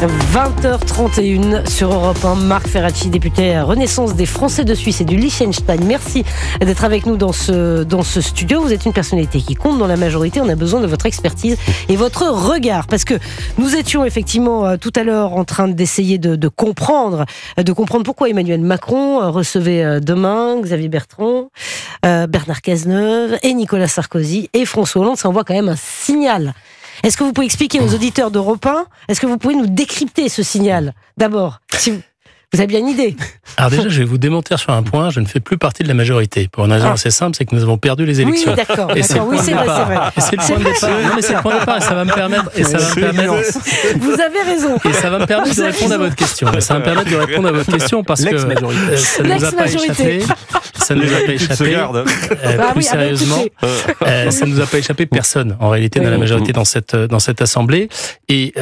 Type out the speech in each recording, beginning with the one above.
20h31 sur Europe 1. Marc Ferracci, député Renaissance des Français de Suisse et du Liechtenstein. Merci d'être avec nous dans ce studio. Vous êtes une personnalité qui compte dans la majorité. On a besoin de votre expertise et votre regard. Parce que nous étions effectivement tout à l'heure en train d'essayer de comprendre pourquoi Emmanuel Macron recevait demain Xavier Bertrand, Bernard Cazeneuve et Nicolas Sarkozy et François Hollande. Ça envoie quand même un signal. Est-ce que vous pouvez expliquer aux auditeurs d'Europe 1, est-ce que vous pouvez nous décrypter ce signal d'abord, si vous avez bien une idée? Alors déjà, je vais vous démentir sur un point, je ne fais plus partie de la majorité. Pour une raison assez simple, c'est que nous avons perdu les élections. Oui, d'accord. Et c'est oui, c'est vrai. Et c'est le point de départ. Non, mais c'est le point de départ et ça va me permettre. Vous avez raison. Et ça va me permettre de répondre à votre question. Ça va me permettre de répondre à votre question parce que ça ne nous a pas échappé. Ça ne nous a pas échappé. Plus sérieusement, ça ne nous a pas échappé personne en réalité dans la majorité dans cette assemblée. Et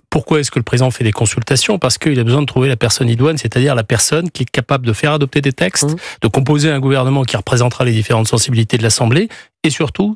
pourquoi est-ce que le président fait des consultations? Parce qu'il a besoin de trouver la personne idoine, c'est-à-dire la personne qui est capable de faire adopter des textes, de composer un gouvernement qui représentera les différentes sensibilités de l'Assemblée, et surtout,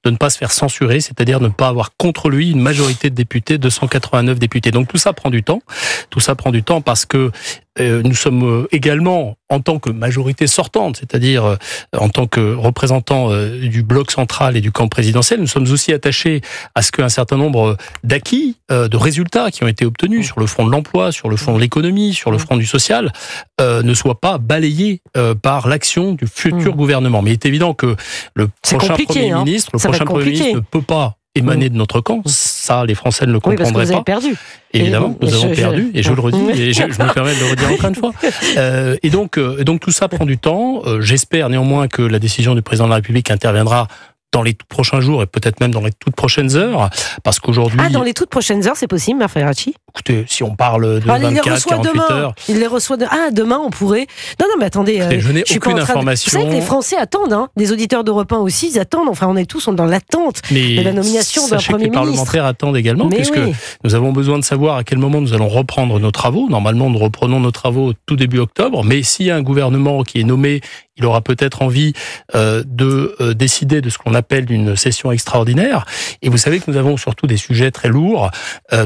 de ne pas se faire censurer, c'est-à-dire ne pas avoir contre lui une majorité de députés, 289 députés. Donc tout ça prend du temps. Tout ça prend du temps parce que nous sommes également, en tant que majorité sortante, c'est-à-dire en tant que représentants du bloc central et du camp présidentiel, nous sommes aussi attachés à ce qu'un certain nombre d'acquis, de résultats qui ont été obtenus sur le front de l'emploi, sur le front de l'économie, sur le front du social, ne soient pas balayés par l'action du futur gouvernement. Mais il est évident que le prochain Premier ministre ne peut pas émaner de notre camp. Ça, les Français ne le comprendraient pas. Parce que vous avez perdu. Évidemment, nous avons perdu, et je le redis, et je me permets de le redire encore une fois. Et donc tout ça prend du temps. J'espère néanmoins que la décision du président de la République interviendra dans les tout prochains jours et peut-être même dans les toutes prochaines heures, parce qu'aujourd'hui... Ah, dans les toutes prochaines heures, c'est possible, Marc Ferracci? Écoutez, si on parle de 24, 48 heures... Il les reçoit demain. Ah, demain, on pourrait... Non, mais attendez... Écoutez, je n'ai aucune information... Vous savez que les Français attendent, des auditeurs d'Europe 1 aussi, ils attendent, enfin, on est tous dans l'attente de la nomination d'un Premier ministre. Les parlementaires attendent également, puisque nous avons besoin de savoir à quel moment nous allons reprendre nos travaux. Normalement, nous reprenons nos travaux tout début octobre, mais s'il y a un gouvernement qui est nommé, il aura peut-être envie de décider de ce qu'on appelle une session extraordinaire. Et vous savez que nous avons surtout des sujets très lourds.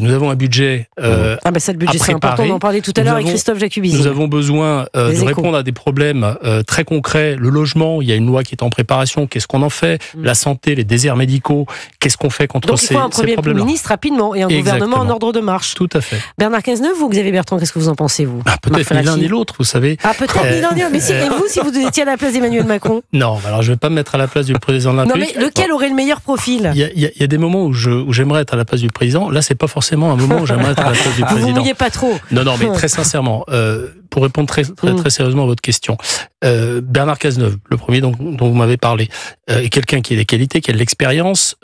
Nous avons un budget ça, le budget, c'est important, on en parlait tout à l'heure avec Christophe Jacubizzi. Nous avons besoin de répondre à des problèmes très concrets. Le logement, il y a une loi qui est en préparation. Qu'est-ce qu'on en fait? La santé, les déserts médicaux, qu'est-ce qu'on fait contre ces problèmes-là? Donc il faut un Premier ministre rapidement et un gouvernement en ordre de marche. Tout à fait. Bernard Cazeneuve ou Xavier Bertrand, qu'est-ce que vous en pensez, vous? Peut-être ni l'un ni l'autre, vous savez. Peut-être ni l'un ni l'autre. Mais et vous, si vous étiez à la place d'Emmanuel Macron? Non, alors je ne vais pas me mettre à la place du président de la République. Non, mais lequel aurait le meilleur profil? Il y a des moments où j'aimerais être à la place du président. Là, c'est pas forcément un moment où j'aimerais être à la place du président. Vous ne mouillez pas trop. Non, mais très sincèrement, pour répondre très sérieusement à votre question, Bernard Cazeneuve, le premier dont vous m'avez parlé, est quelqu'un qui a des qualités, qui a de l'expérience,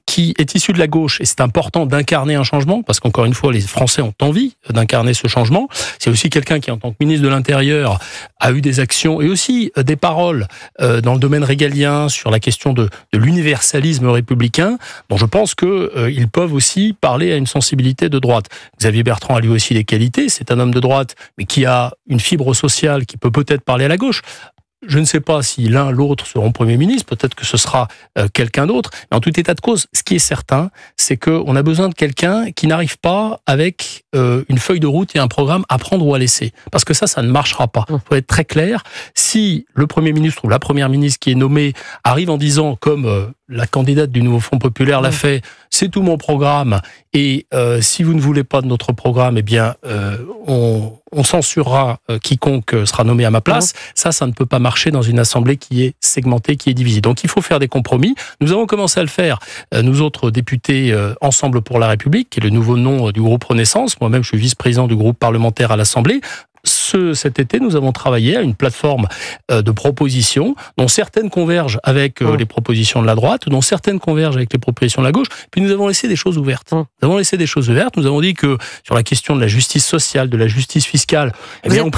qui est issu de la gauche. Et c'est important d'incarner un changement, parce qu'encore une fois, les Français ont envie d'incarner ce changement. C'est aussi quelqu'un qui, en tant que ministre de l'Intérieur, a eu des actions et aussi des paroles dans le domaine régalien sur la question de l'universalisme républicain, dont je pense qu'ils peuvent aussi parler à une sensibilité de droite. Xavier Bertrand a lui aussi des qualités, c'est un homme de droite, mais qui a une fibre sociale qui peut-être parler à la gauche. Je ne sais pas si l'un l'autre seront Premier ministre, peut-être que ce sera quelqu'un d'autre, mais en tout état de cause, ce qui est certain, c'est qu'on a besoin de quelqu'un qui n'arrive pas avec une feuille de route et un programme à prendre ou à laisser. Parce que ça ne marchera pas. Il faut être très clair. Si le Premier ministre ou la Première ministre qui est nommée arrive en disant, comme la candidate du Nouveau Front Populaire l'a fait, c'est tout mon programme, et si vous ne voulez pas de notre programme, eh bien, on censurera quiconque sera nommé à ma place. Ça ne peut pas marcher dans une assemblée qui est segmentée, qui est divisée. Donc il faut faire des compromis. Nous avons commencé à le faire, nous autres députés Ensemble pour la République, qui est le nouveau nom du groupe Renaissance. Moi-même, je suis vice-président du groupe parlementaire à l'Assemblée. Cet été, nous avons travaillé à une plateforme de propositions, dont certaines convergent avec les propositions de la droite, dont certaines convergent avec les propositions de la gauche. Puis nous avons laissé des choses ouvertes. Nous avons dit que sur la question de la justice sociale, de la justice fiscale, on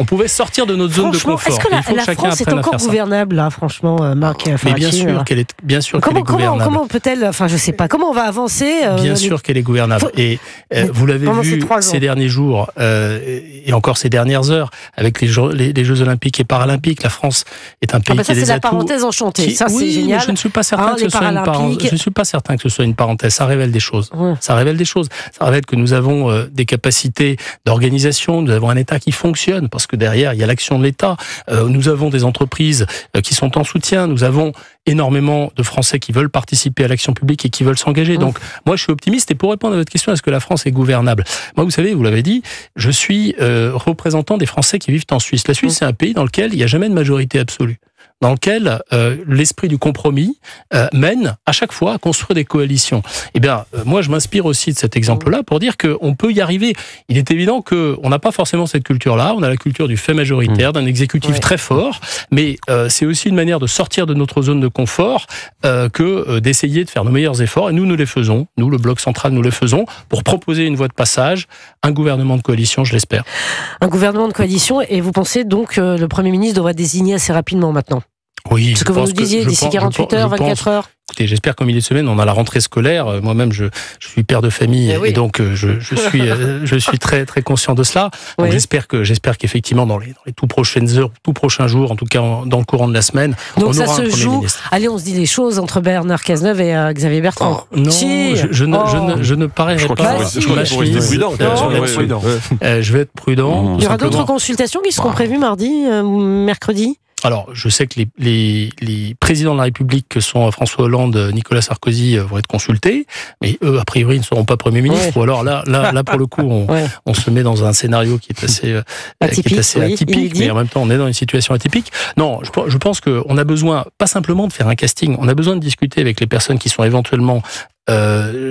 pouvait sortir de notre zone de confort. Est-ce que la France est encore gouvernable, là, franchement, Marc Ferracci? Mais bien sûr qu'elle est gouvernable. Comment peut-elle, je sais pas, comment on va avancer? Bien sûr qu'elle est gouvernable. Et vous l'avez vu ces derniers jours, et encore ces dernières heures avec les Jeux Olympiques et Paralympiques. La France est un pays qui a des atouts. C'est la parenthèse enchantée. Ça, c'est génial. Mais je ne suis pas certain que ce soit une parenthèse. Je ne suis pas certain que ce soit une parenthèse. Ça révèle des choses. Ouais. Ça révèle des choses. Ça révèle que nous avons des capacités d'organisation. Nous avons un État qui fonctionne parce que derrière il y a l'action de l'État. Nous avons des entreprises qui sont en soutien. Nous avons énormément de Français qui veulent participer à l'action publique et qui veulent s'engager. Donc, moi, je suis optimiste. Et pour répondre à votre question, est-ce que la France est gouvernable? Moi, vous savez, vous l'avez dit, je suis représentant des Français qui vivent en Suisse. La Suisse, c'est un pays dans lequel il n'y a jamais de majorité absolue, dans lequel l'esprit du compromis mène à chaque fois à construire des coalitions. Eh bien, moi, je m'inspire aussi de cet exemple-là pour dire qu'on peut y arriver. Il est évident qu'on n'a pas forcément cette culture-là. On a la culture du fait majoritaire, d'un exécutif très fort, mais c'est aussi une manière de sortir de notre zone de confort que d'essayer de faire nos meilleurs efforts. Et nous les faisons. Nous, le Bloc central, nous les faisons pour proposer une voie de passage, un gouvernement de coalition, je l'espère. Un gouvernement de coalition, et vous pensez donc que le Premier ministre devra désigner assez rapidement maintenant? Oui, ce que vous nous disiez d'ici 48 heures, 24 heures. Écoutez, j'espère qu'en milieu de semaine, on a la rentrée scolaire. Moi-même, je suis père de famille et donc je suis très très conscient de cela. Donc j'espère qu'effectivement dans les tout prochaines heures, tout prochains jours, en tout cas dans le courant de la semaine, donc on ça aura se un Premier joue. ministre. Allez, on se dit les choses entre Bernard Cazeneuve et Xavier Bertrand. Oh, non, je ne pareillerai pas. Je vais être prudent. Il y aura d'autres consultations qui seront prévues mardi, mercredi. Alors, je sais que les présidents de la République, que sont François Hollande, Nicolas Sarkozy, vont être consultés, mais eux, a priori, ne seront pas Premier ministre. Ou alors là, pour le coup, on se met dans un scénario qui est assez atypique, mais en même temps, on est dans une situation atypique. Non, je pense qu'on a besoin, pas simplement de faire un casting, on a besoin de discuter avec les personnes qui sont éventuellement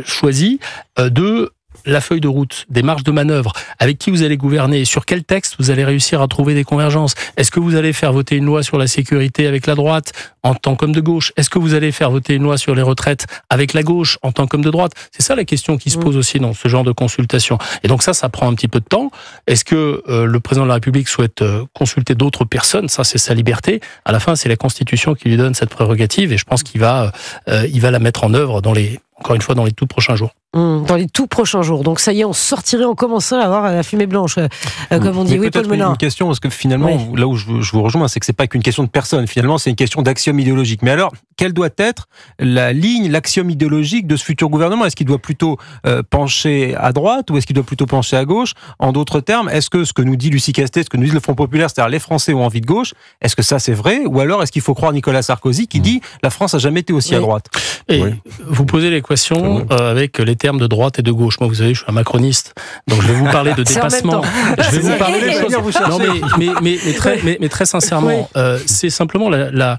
choisies de la feuille de route, des marges de manœuvre, avec qui vous allez gouverner, sur quel texte vous allez réussir à trouver des convergences. Est-ce que vous allez faire voter une loi sur la sécurité avec la droite, en tant qu'homme de gauche? Est-ce que vous allez faire voter une loi sur les retraites avec la gauche, en tant qu'homme de droite? C'est ça la question qui se pose aussi dans ce genre de consultation. Et donc ça prend un petit peu de temps. Est-ce que le président de la République souhaite consulter d'autres personnes? Ça, c'est sa liberté. À la fin, c'est la Constitution qui lui donne cette prérogative, et je pense qu'il va la mettre en œuvre encore une fois, dans les tout prochains jours. Dans les tout prochains jours. Donc ça y est, on commencerait à avoir la fumée blanche, comme on dit. Oui, Paul Menard. Une question, parce que finalement, là où je vous rejoins, c'est que c'est pas qu'une question de personne. Finalement, c'est une question d'axiome idéologique. Mais alors, quelle doit être la ligne, l'axiome idéologique de ce futur gouvernement? Est-ce qu'il doit plutôt pencher à droite ou est-ce qu'il doit plutôt pencher à gauche? En d'autres termes, est-ce que ce que nous dit Lucie Castet, ce que nous dit le Front Populaire, c'est-à-dire les Français ont envie de gauche, est-ce que ça c'est vrai? Ou alors est-ce qu'il faut croire Nicolas Sarkozy qui dit la France a jamais été aussi à droite? Et vous posez l'équation avec les termes de droite et de gauche. Moi, vous savez, je suis un macroniste, donc je vais vous parler de dépassement. Je vais vous parler des choses. Non, mais très sincèrement, c'est simplement la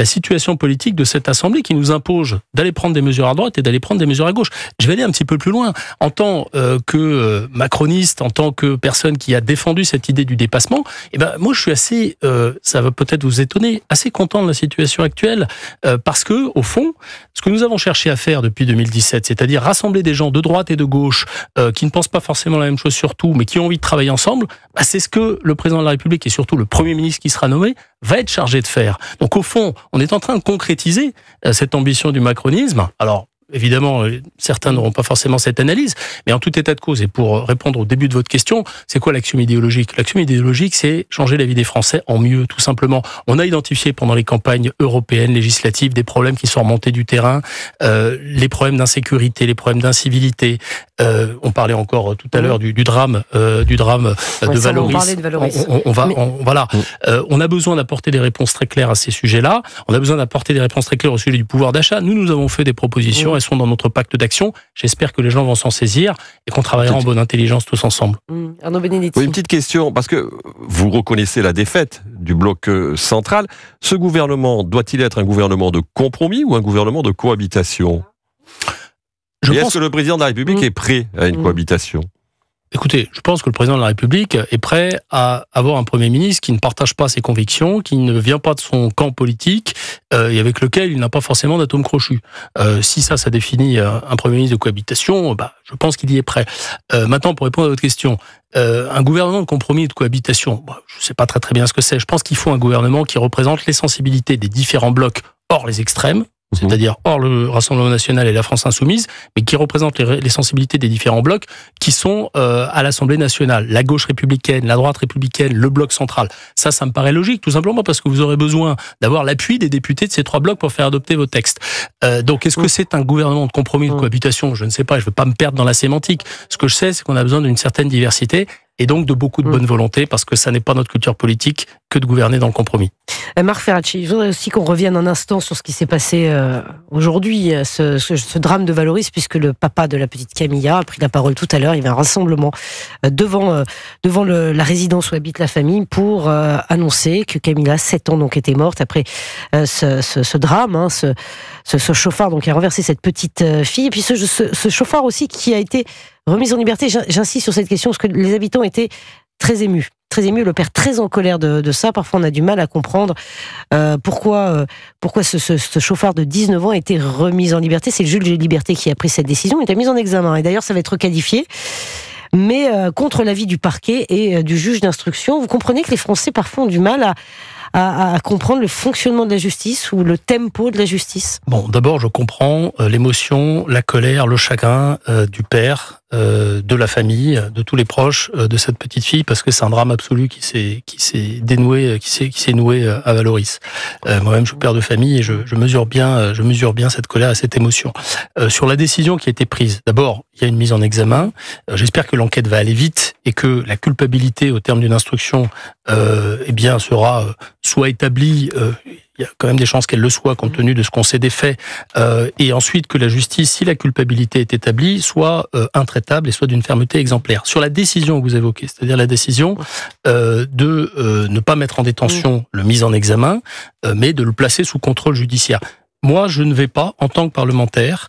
situation politique de cette Assemblée qui nous impose d'aller prendre des mesures à droite et d'aller prendre des mesures à gauche. Je vais aller un petit peu plus loin. En tant que macroniste, en tant que personne qui a défendu cette idée du dépassement, moi, je suis assez, ça va peut-être vous étonner, assez content de la situation actuelle, parce que, au fond, ce que nous avons cherché à faire depuis 2017, c'est-à-dire rassembler des gens de droite et de gauche qui ne pensent pas forcément la même chose sur tout, mais qui ont envie de travailler ensemble, c'est ce que le président de la République et surtout le Premier ministre qui sera nommé va être chargé de faire. Donc au fond, on est en train de concrétiser cette ambition du macronisme. Alors, évidemment, certains n'auront pas forcément cette analyse, mais en tout état de cause, et pour répondre au début de votre question, c'est quoi l'axiome idéologique? L'axiome idéologique, c'est changer la vie des Français en mieux, tout simplement. On a identifié pendant les campagnes européennes, législatives, des problèmes qui sont remontés du terrain, les problèmes d'insécurité, les problèmes d'incivilité. On parlait encore tout à l'heure du drame de Valoris. On a besoin d'apporter des réponses très claires à ces sujets-là. On a besoin d'apporter des réponses très claires au sujet du pouvoir d'achat. Nous avons fait des propositions. Elles sont dans notre pacte d'action. J'espère que les gens vont s'en saisir et qu'on travaillera en bonne intelligence tous ensemble. Arnaud Benedetti. Oui, une petite question, parce que vous reconnaissez la défaite du bloc central. Ce gouvernement doit-il être un gouvernement de compromis ou un gouvernement de cohabitation? Est-ce que le président de la République est prêt à une cohabitation? Écoutez, je pense que le président de la République est prêt à avoir un Premier ministre qui ne partage pas ses convictions, qui ne vient pas de son camp politique et avec lequel il n'a pas forcément d'atome crochu. Si ça définit un Premier ministre de cohabitation, je pense qu'il y est prêt. Maintenant, pour répondre à votre question, un gouvernement de compromis et de cohabitation, je ne sais pas très bien ce que c'est. Je pense qu'il faut un gouvernement qui représente les sensibilités des différents blocs hors les extrêmes. c'est-à-dire hors le Rassemblement national et la France insoumise, mais qui représentent les sensibilités des différents blocs qui sont à l'Assemblée nationale. La gauche républicaine, la droite républicaine, le bloc central. Ça me paraît logique, tout simplement parce que vous aurez besoin d'avoir l'appui des députés de ces trois blocs pour faire adopter vos textes. Donc, est-ce que c'est un gouvernement de compromis, de cohabitation ? Je ne sais pas, je ne veux pas me perdre dans la sémantique. Ce que je sais, c'est qu'on a besoin d'une certaine diversité et donc de beaucoup de bonne volonté, parce que ça n'est pas notre culture politique que de gouverner dans le compromis. Marc Ferracci, je voudrais aussi qu'on revienne un instant sur ce qui s'est passé aujourd'hui, ce drame de Valoris, puisque le papa de la petite Camilla a pris la parole tout à l'heure. Il y avait un rassemblement devant la résidence où habite la famille pour annoncer que Camilla, 7 ans, donc, était morte après ce drame, ce chauffard donc, qui a renversé cette petite fille. Et puis ce chauffard aussi qui a été remis en liberté. J'insiste sur cette question parce que les habitants étaient très émus, le père très en colère de ça. Parfois on a du mal à comprendre pourquoi ce chauffard de 19 ans a été remis en liberté. C'est le juge des libertés qui a pris cette décision. Il était mis en examen et d'ailleurs ça va être qualifié, mais contre l'avis du parquet et du juge d'instruction. Vous comprenez que les Français parfois ont du mal à comprendre le fonctionnement de la justice ou le tempo de la justice. Bon, d'abord je comprends l'émotion, la colère, le chagrin du père, de la famille, de tous les proches de cette petite fille, parce que c'est un drame absolu qui s'est noué à Valoris. Moi-même, je suis père de famille et je mesure bien cette colère et cette émotion. Sur la décision qui a été prise, d'abord, il y a une mise en examen. J'espère que l'enquête va aller vite et que la culpabilité, au terme d'une instruction, sera soit établie. Il y a quand même des chances qu'elle le soit compte tenu de ce qu'on sait des faits, et ensuite que la justice, si la culpabilité est établie, soit intraitable et soit d'une fermeté exemplaire. Sur la décision que vous évoquez, c'est-à-dire la décision de ne pas mettre en détention le mis en examen, mais de le placer sous contrôle judiciaire. Moi, je ne vais pas, en tant que parlementaire,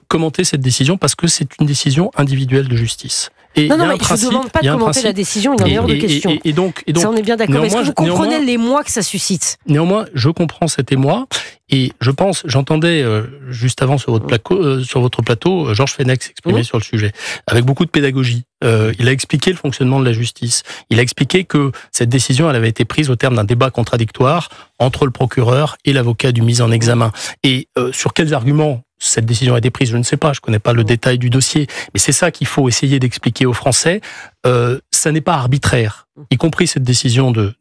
commenter cette décision parce que c'est une décision individuelle de justice. Et non, mais je ne demande pas de commenter la décision, il en est hors de question. Et donc, ça, on est bien d'accord. Est-ce que vous comprenez l'émoi que ça suscite ? Néanmoins, je comprends cet émoi, et je pense, j'entendais juste avant sur votre plateau, Georges Fenech s'exprimer sur le sujet, avec beaucoup de pédagogie. Il a expliqué le fonctionnement de la justice. Il a expliqué que cette décision, elle avait été prise au terme d'un débat contradictoire entre le procureur et l'avocat du mis en examen. Et sur quels arguments cette décision a été prise, je ne sais pas, je ne connais pas le détail du dossier, mais c'est ça qu'il faut essayer d'expliquer aux Français. Ça n'est pas arbitraire, y compris cette décision de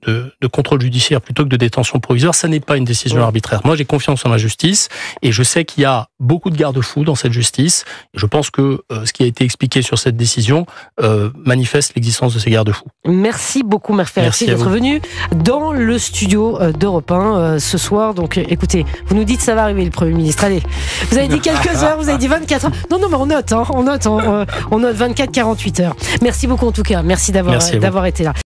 contrôle judiciaire plutôt que de détention provisoire, ça n'est pas une décision arbitraire. Moi, j'ai confiance en la justice et je sais qu'il y a beaucoup de garde-fous dans cette justice. Et je pense que ce qui a été expliqué sur cette décision manifeste l'existence de ces garde-fous. Merci beaucoup, Marc Ferracci, d'être venu dans le studio d'Europe 1 ce soir. Donc, écoutez, vous nous dites ça va arriver, le Premier ministre. Allez, vous avez dit quelques heures, vous avez dit 24 heures. Non, mais on note 24-48 heures. Merci beaucoup en tout cas. Merci d'avoir été là.